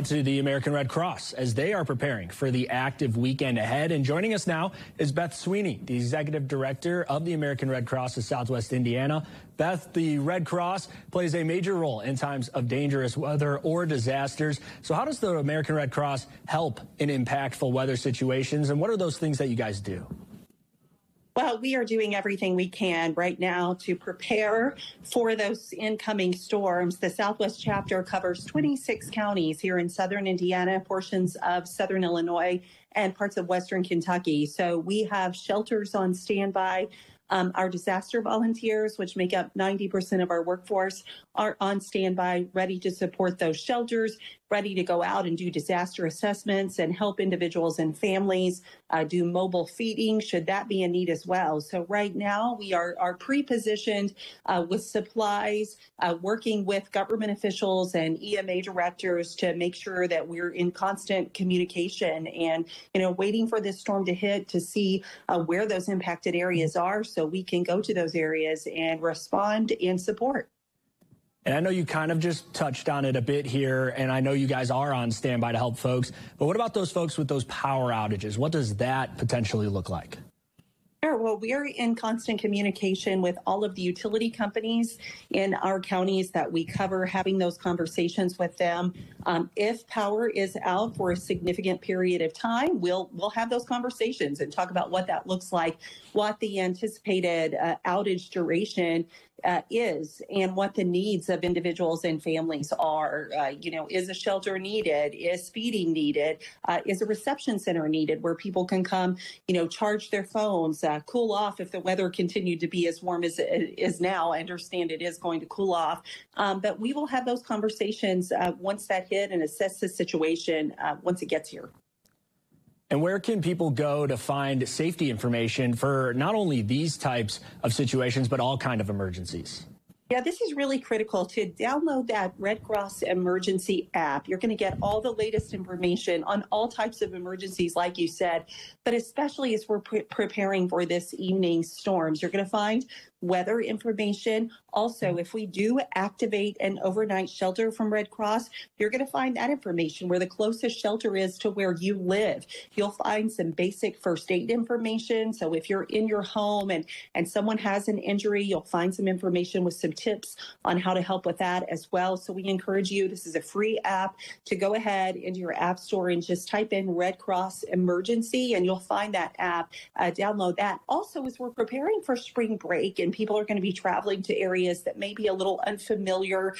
To the American Red Cross as they are preparing for the active weekend ahead. And joining us now is Beth Sweeney, the Executive Director of the American Red Cross of Southwest Indiana. Beth, the Red Cross plays a major role in times of dangerous weather or disasters. So how does the American Red Cross help in impactful weather situations? And what are those things that you guys do? Well, we are doing everything we can right now to prepare for those incoming storms. The Southwest chapter covers 26 counties here in southern Indiana, portions of southern Illinois, and parts of western Kentucky. So we have shelters on standby. Our disaster volunteers, which make up 90% of our workforce, are on standby, ready to support those shelters, ready to go out and do disaster assessments and help individuals and families do mobile feeding, should that be a need as well. So right now we are pre-positioned with supplies, working with government officials and EMA directors to make sure that we're in constant communication and, waiting for this storm to hit to see where those impacted areas are so we can go to those areas and respond and support. And I know you kind of just touched on it a bit here, and I know you guys are on standby to help folks. But what about those folks with those power outages? What does that potentially look like? Sure. Well, we are in constant communication with all of the utility companies in our counties that we cover, having those conversations with them. If power is out for a significant period of time, we'll have those conversations and talk about what that looks like, what the anticipated outage duration is, and what the needs of individuals and families are. Is a shelter needed? Is feeding needed? Is a reception center needed where people can come, charge their phones, cool off if the weather continued to be as warm as it is now? I understand it is going to cool off, but we will have those conversations once that hit and assess the situation once it gets here. And where can people go to find safety information for not only these types of situations, but all kind of emergencies? Yeah, this is really critical to download that Red Cross emergency app. You're going to get all the latest information on all types of emergencies, like you said, but especially as we're preparing for this evening's storms. You're going to find weather information. Also, if we do activate an overnight shelter from Red Cross, you're going to find that information where the closest shelter is to where you live. You'll find some basic first aid information. So if you're in your home and someone has an injury, you'll find some information with some tips on how to help with that as well. So we encourage you, this is a free app, to go ahead into your app store and just type in Red Cross Emergency and you'll find that app, download that. Also, as we're preparing for spring break and people are going to be traveling to areas that may be a little unfamiliar,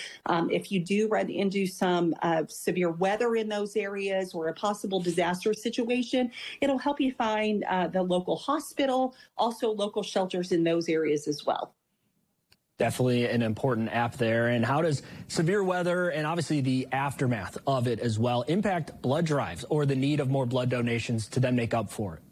if you do run into some severe weather in those areas or a possible disaster situation, it'll help you find the local hospital, also local shelters in those areas as well. Definitely an important app there. And how does severe weather and obviously the aftermath of it as well impact blood drives or the need of more blood donations to then make up for it?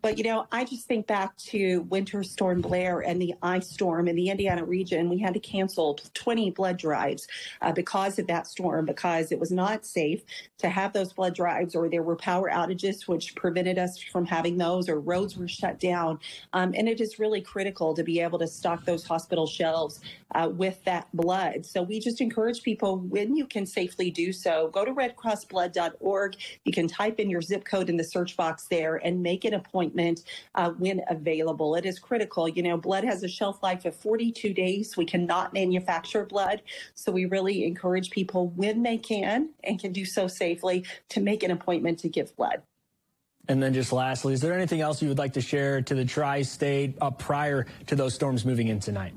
But, I just think back to Winter Storm Blair and the ice storm in the Indiana region. We had to cancel 20 blood drives because of that storm, because it was not safe to have those blood drives, or there were power outages which prevented us from having those, or roads were shut down. And it is really critical to be able to stock those hospital shelves with that blood. So we just encourage people, when you can safely do so, go to redcrossblood.org. You can type in your zip code in the search box there and make an appointment when available. It is critical. Blood has a shelf life of 42 days. We cannot manufacture blood. So we really encourage people, when they can and can do so safely, to make an appointment to give blood. And then just lastly, is there anything else you would like to share to the tri-state prior to those storms moving in tonight?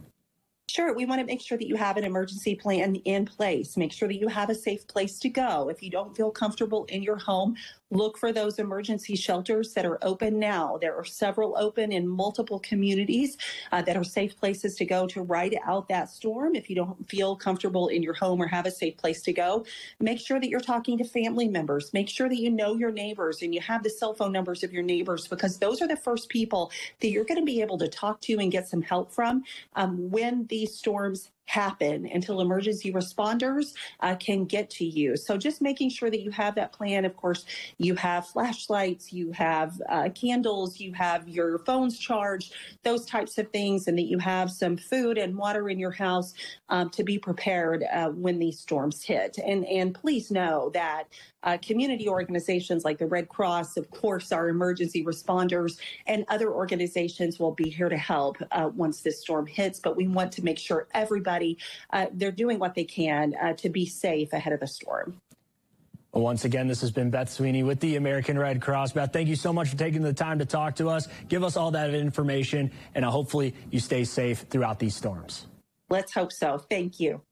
Sure. We want to make sure that you have an emergency plan in place. Make sure that you have a safe place to go. If you don't feel comfortable in your home, look for those emergency shelters that are open now. There are several open in multiple communities that are safe places to go to ride out that storm. If you don't feel comfortable in your home or have a safe place to go, make sure that you're talking to family members. Make sure that you know your neighbors and you have the cell phone numbers of your neighbors, because those are the first people that you're going to be able to talk to and get some help from when these storms happen until emergency responders can get to you. So just making sure that you have that plan. Of course, you have flashlights, you have candles, you have your phones charged, those types of things, and that you have some food and water in your house to be prepared when these storms hit. And please know that community organizations like the Red Cross, of course, our emergency responders and other organizations will be here to help once this storm hits. But we want to make sure everybody, they're doing what they can to be safe ahead of the storm. Well, once again, this has been Beth Sweeney with the American Red Cross. Beth, thank you so much for taking the time to talk to us, give us all that information, and hopefully you stay safe throughout these storms. Let's hope so. Thank you.